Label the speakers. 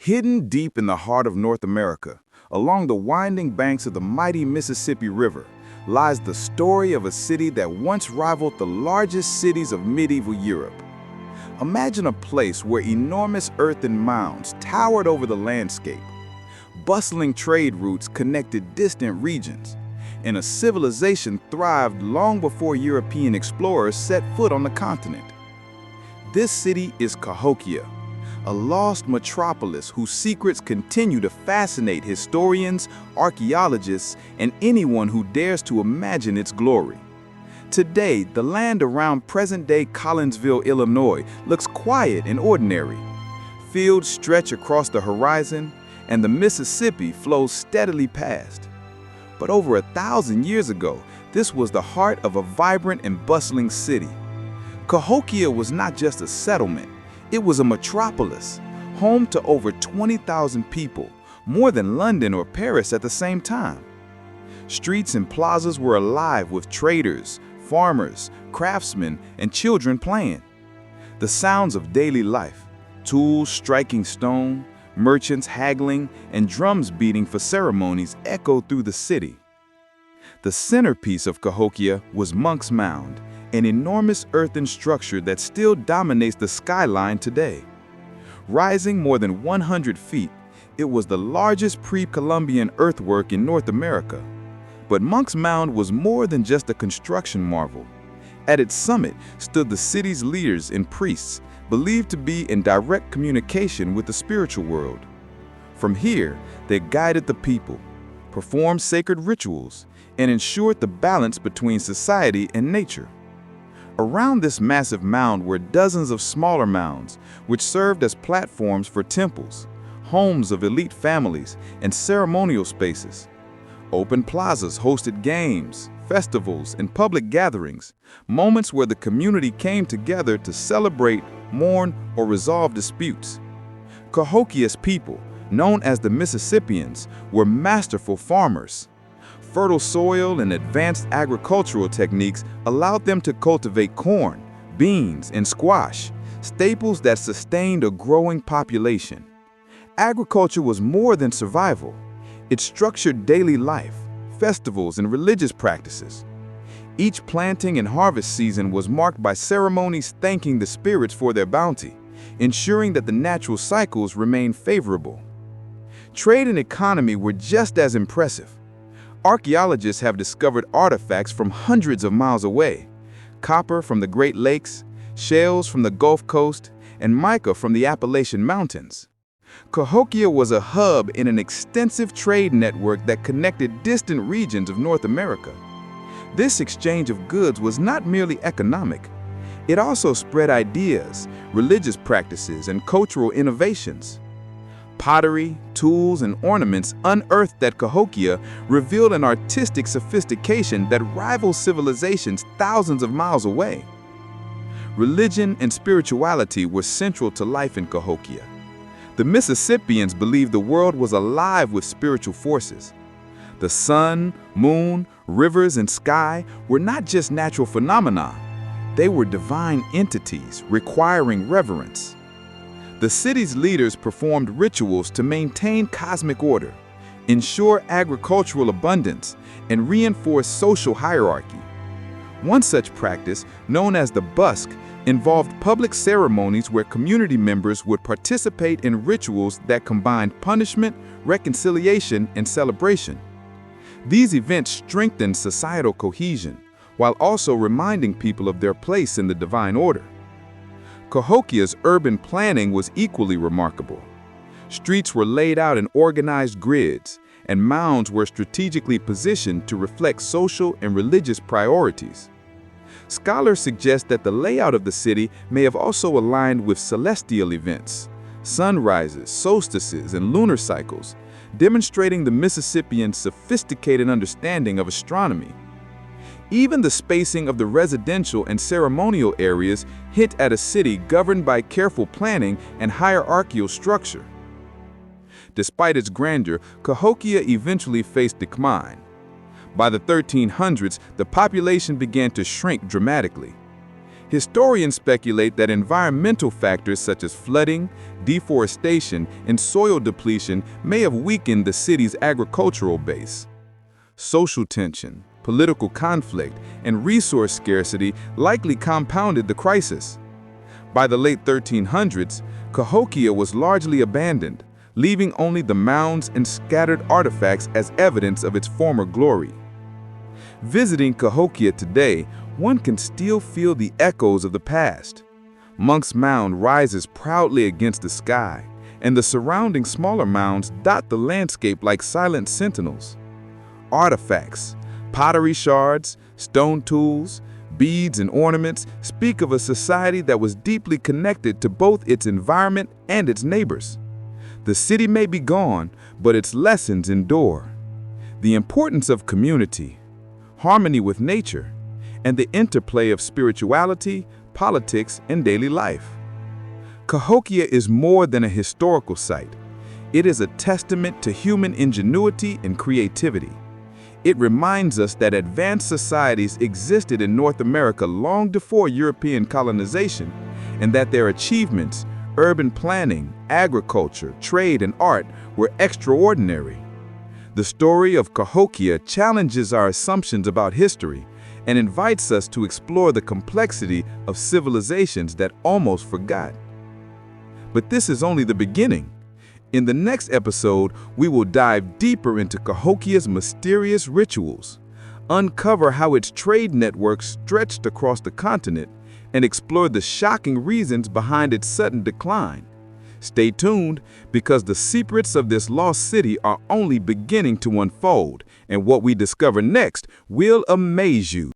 Speaker 1: Hidden deep in the heart of North America, along the winding banks of the mighty Mississippi River, lies the story of a city that once rivaled the largest cities of medieval Europe. Imagine a place where enormous earthen mounds towered over the landscape. Bustling trade routes connected distant regions, and a civilization thrived long before European explorers set foot on the continent. This city is Cahokia, a lost metropolis whose secrets continue to fascinate historians, archaeologists, and anyone who dares to imagine its glory. Today, the land around present-day Collinsville, Illinois, looks quiet and ordinary. Fields stretch across the horizon, and the Mississippi flows steadily past. But over 1,000 years ago, this was the heart of a vibrant and bustling city. Cahokia was not just a settlement, it was a metropolis, home to over 20,000 people, more than London or Paris at the same time. Streets and plazas were alive with traders, farmers, craftsmen, and children playing. The sounds of daily life, tools striking stone, merchants haggling, and drums beating for ceremonies echoed through the city. The centerpiece of Cahokia was Monk's Mound, an enormous earthen structure that still dominates the skyline today. Rising more than 100 feet, it was the largest pre-Columbian earthwork in North America. But Monk's Mound was more than just a construction marvel. At its summit stood the city's leaders and priests, believed to be in direct communication with the spiritual world. From here, they guided the people, performed sacred rituals, and ensured the balance between society and nature. Around this massive mound were dozens of smaller mounds, which served as platforms for temples, homes of elite families, and ceremonial spaces. Open plazas hosted games, festivals, and public gatherings, moments where the community came together to celebrate, mourn, or resolve disputes. Cahokia's people, known as the Mississippians, were masterful farmers. Fertile soil and advanced agricultural techniques allowed them to cultivate corn, beans, and squash, staples that sustained a growing population. Agriculture was more than survival. It structured daily life, festivals, and religious practices. Each planting and harvest season was marked by ceremonies thanking the spirits for their bounty, ensuring that the natural cycles remained favorable. Trade and economy were just as impressive. Archaeologists have discovered artifacts from hundreds of miles away: copper from the Great Lakes, shells from the Gulf Coast, and mica from the Appalachian Mountains. Cahokia was a hub in an extensive trade network that connected distant regions of North America. This exchange of goods was not merely economic. It also spread ideas, religious practices, and cultural innovations. Pottery, tools, and ornaments unearthed at Cahokia revealed an artistic sophistication that rivals civilizations thousands of miles away. Religion and spirituality were central to life in Cahokia. The Mississippians believed the world was alive with spiritual forces. The sun, moon, rivers, and sky were not just natural phenomena. They were divine entities requiring reverence. The city's leaders performed rituals to maintain cosmic order, ensure agricultural abundance, and reinforce social hierarchy. One such practice, known as the busk, involved public ceremonies where community members would participate in rituals that combined punishment, reconciliation, and celebration. These events strengthened societal cohesion, while also reminding people of their place in the divine order. Cahokia's urban planning was equally remarkable. Streets were laid out in organized grids, and mounds were strategically positioned to reflect social and religious priorities. Scholars suggest that the layout of the city may have also aligned with celestial events, sunrises, solstices, and lunar cycles, demonstrating the Mississippians' sophisticated understanding of astronomy. Even the spacing of the residential and ceremonial areas hint at a city governed by careful planning and hierarchical structure. Despite its grandeur, Cahokia eventually faced decline. By the 1300s, the population began to shrink dramatically. Historians speculate that environmental factors such as flooding, deforestation, and soil depletion may have weakened the city's agricultural base. Social tension, political conflict, and resource scarcity likely compounded the crisis. By the late 1300s, Cahokia was largely abandoned, leaving only the mounds and scattered artifacts as evidence of its former glory. Visiting Cahokia today, one can still feel the echoes of the past. Monk's Mound rises proudly against the sky, and the surrounding smaller mounds dot the landscape like silent sentinels. Artifacts, pottery shards, stone tools, beads and ornaments speak of a society that was deeply connected to both its environment and its neighbors. The city may be gone, but its lessons endure. The importance of community, harmony with nature, and the interplay of spirituality, politics, and daily life. Cahokia is more than a historical site. It is a testament to human ingenuity and creativity. It reminds us that advanced societies existed in North America long before European colonization, and that their achievements, urban planning, agriculture, trade, and art were extraordinary. The story of Cahokia challenges our assumptions about history and invites us to explore the complexity of civilizations that almost forgot. But this is only the beginning. In the next episode, we will dive deeper into Cahokia's mysterious rituals, uncover how its trade network stretched across the continent, and explore the shocking reasons behind its sudden decline. Stay tuned, because the secrets of this lost city are only beginning to unfold, and what we discover next will amaze you.